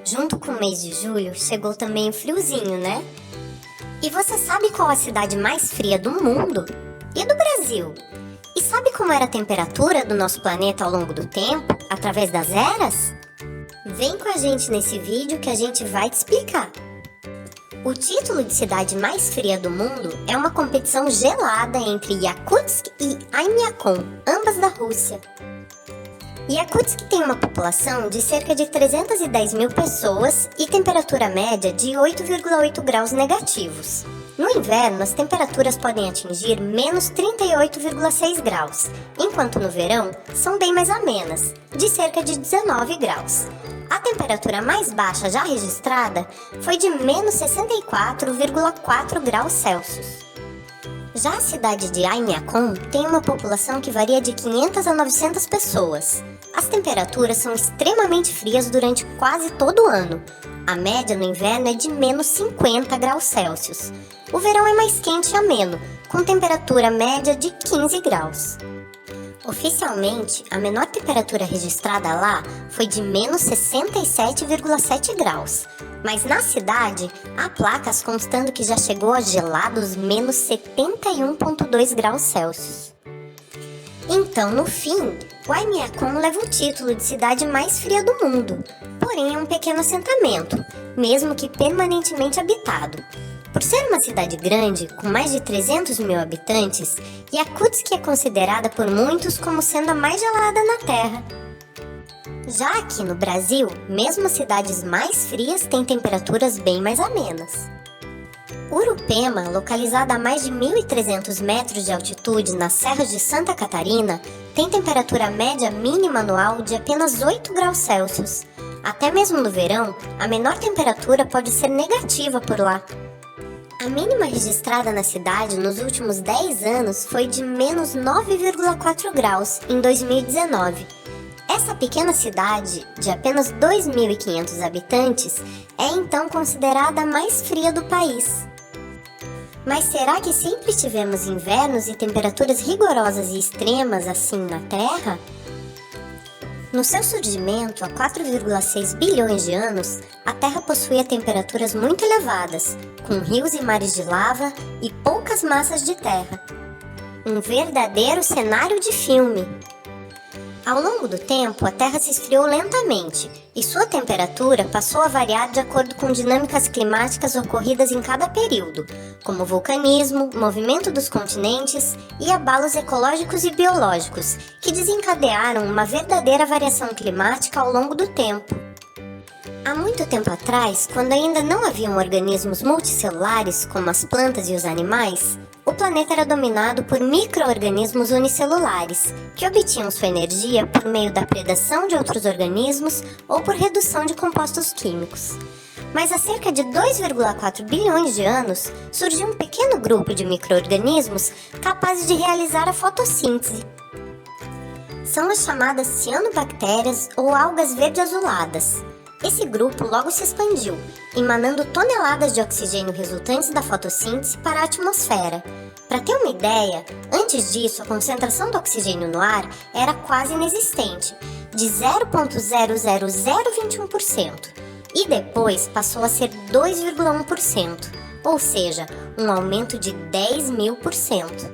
junto com o mês de julho, chegou também o friozinho, né? E você sabe qual a cidade mais fria do mundo? E do Brasil? E sabe como era a temperatura do nosso planeta ao longo do tempo, através das eras? Vem com a gente nesse vídeo que a gente vai te explicar. O título de cidade mais fria do mundo é uma competição gelada entre Yakutsk e Oymyakon, ambas da Rússia. Yakutsk tem uma população de cerca de 310 mil pessoas e temperatura média de 8,8 graus negativos. No inverno, as temperaturas podem atingir menos 38,6 graus, enquanto no verão são bem mais amenas, de cerca de 19 graus. A temperatura mais baixa já registrada foi de menos 64,4 graus Celsius. Já a cidade de Oymyakon tem uma população que varia de 500 a 900 pessoas. As temperaturas são extremamente frias durante quase todo o ano. A média no inverno é de menos 50 graus Celsius. O verão é mais quente e ameno, com temperatura média de 15 graus. Oficialmente, a menor temperatura registrada lá foi de menos 67,7 graus, mas na cidade há placas constando que já chegou a gelados menos 71,2 graus Celsius. Então, no fim, Oymyakon leva o título de cidade mais fria do mundo, porém é um pequeno assentamento, mesmo que permanentemente habitado. Por ser uma cidade grande, com mais de 300 mil habitantes, Yakutsk é considerada por muitos como sendo a mais gelada na Terra. Já aqui no Brasil, mesmo as cidades mais frias têm temperaturas bem mais amenas. Urupema, localizada a mais de 1.300 metros de altitude nas serras de Santa Catarina, tem temperatura média mínima anual de apenas 8 graus Celsius. Até mesmo no verão, a menor temperatura pode ser negativa por lá. A mínima registrada na cidade nos últimos 10 anos foi de menos 9,4 graus em 2019. Essa pequena cidade, de apenas 2.500 habitantes, é então considerada a mais fria do país. Mas será que sempre tivemos invernos e temperaturas rigorosas e extremas assim na Terra? No seu surgimento, há 4,6 bilhões de anos, a Terra possuía temperaturas muito elevadas, com rios e mares de lava e poucas massas de terra. Um verdadeiro cenário de filme. Ao longo do tempo, a Terra se esfriou lentamente e sua temperatura passou a variar de acordo com dinâmicas climáticas ocorridas em cada período, como vulcanismo, movimento dos continentes e abalos ecológicos e biológicos, que desencadearam uma verdadeira variação climática ao longo do tempo. Há muito tempo atrás, quando ainda não haviam organismos multicelulares como as plantas e os animais, o planeta era dominado por micro-organismos unicelulares, que obtinham sua energia por meio da predação de outros organismos ou por redução de compostos químicos. Mas há cerca de 2,4 bilhões de anos, surgiu um pequeno grupo de micro-organismos capazes de realizar a fotossíntese. São as chamadas cianobactérias ou algas verde-azuladas. Esse grupo logo se expandiu, emanando toneladas de oxigênio resultantes da fotossíntese para a atmosfera. Para ter uma ideia, antes disso a concentração do oxigênio no ar era quase inexistente, de 0,00021%, e depois passou a ser 2,1%, ou seja, um aumento de 10.000%.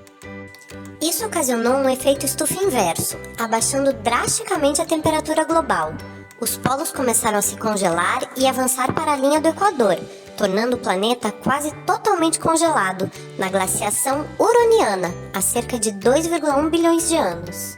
Isso ocasionou um efeito estufa inverso, abaixando drasticamente a temperatura global. Os polos começaram a se congelar e avançar para a linha do Equador, tornando o planeta quase totalmente congelado na glaciação Huroniana, há cerca de 2,1 bilhões de anos.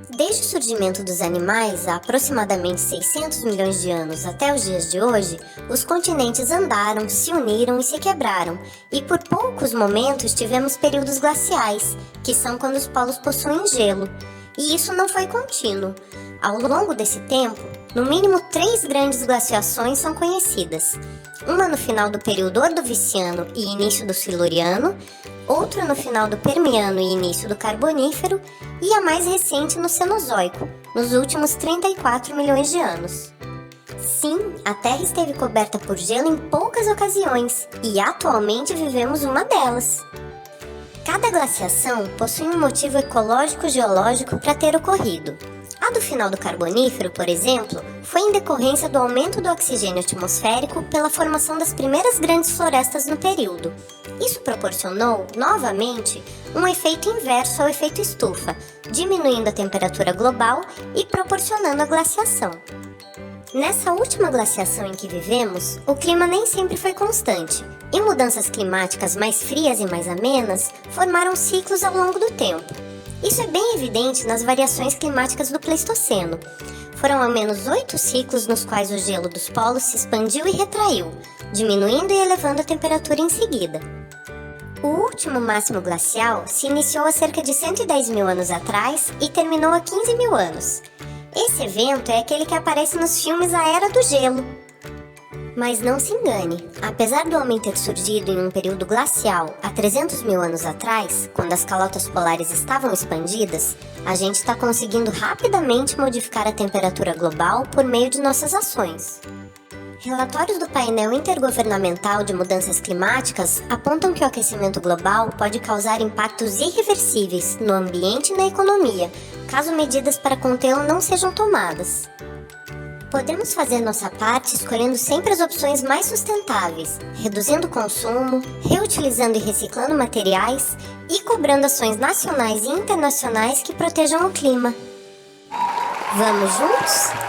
Desde o surgimento dos animais, há aproximadamente 600 milhões de anos até os dias de hoje, os continentes andaram, se uniram e se quebraram, e por poucos momentos tivemos períodos glaciais, que são quando os polos possuem gelo, e isso não foi contínuo. Ao longo desse tempo, no mínimo 3 grandes glaciações são conhecidas. Uma no final do período Ordoviciano e início do Siluriano, outra no final do Permiano e início do Carbonífero, e a mais recente no Cenozoico, nos últimos 34 milhões de anos. Sim, a Terra esteve coberta por gelo em poucas ocasiões, e atualmente vivemos uma delas. Cada glaciação possui um motivo ecológico-geológico para ter ocorrido. A do final do Carbonífero, por exemplo, foi em decorrência do aumento do oxigênio atmosférico pela formação das primeiras grandes florestas no período. Isso proporcionou, novamente, um efeito inverso ao efeito estufa, diminuindo a temperatura global e proporcionando a glaciação. Nessa última glaciação em que vivemos, o clima nem sempre foi constante, e mudanças climáticas mais frias e mais amenas formaram ciclos ao longo do tempo. Isso é bem evidente nas variações climáticas do Pleistoceno. Foram ao menos 8 ciclos nos quais o gelo dos polos se expandiu e retraiu, diminuindo e elevando a temperatura em seguida. O último máximo glacial se iniciou há cerca de 110 mil anos atrás e terminou há 15 mil anos. Esse evento é aquele que aparece nos filmes A Era do Gelo. Mas não se engane, apesar do homem ter surgido em um período glacial há 300 mil anos atrás, quando as calotas polares estavam expandidas, a gente está conseguindo rapidamente modificar a temperatura global por meio de nossas ações. Relatórios do painel intergovernamental de mudanças climáticas apontam que o aquecimento global pode causar impactos irreversíveis no ambiente e na economia, caso medidas para contê-lo não sejam tomadas. Podemos fazer nossa parte escolhendo sempre as opções mais sustentáveis, reduzindo o consumo, reutilizando e reciclando materiais e cobrando ações nacionais e internacionais que protejam o clima. Vamos juntos?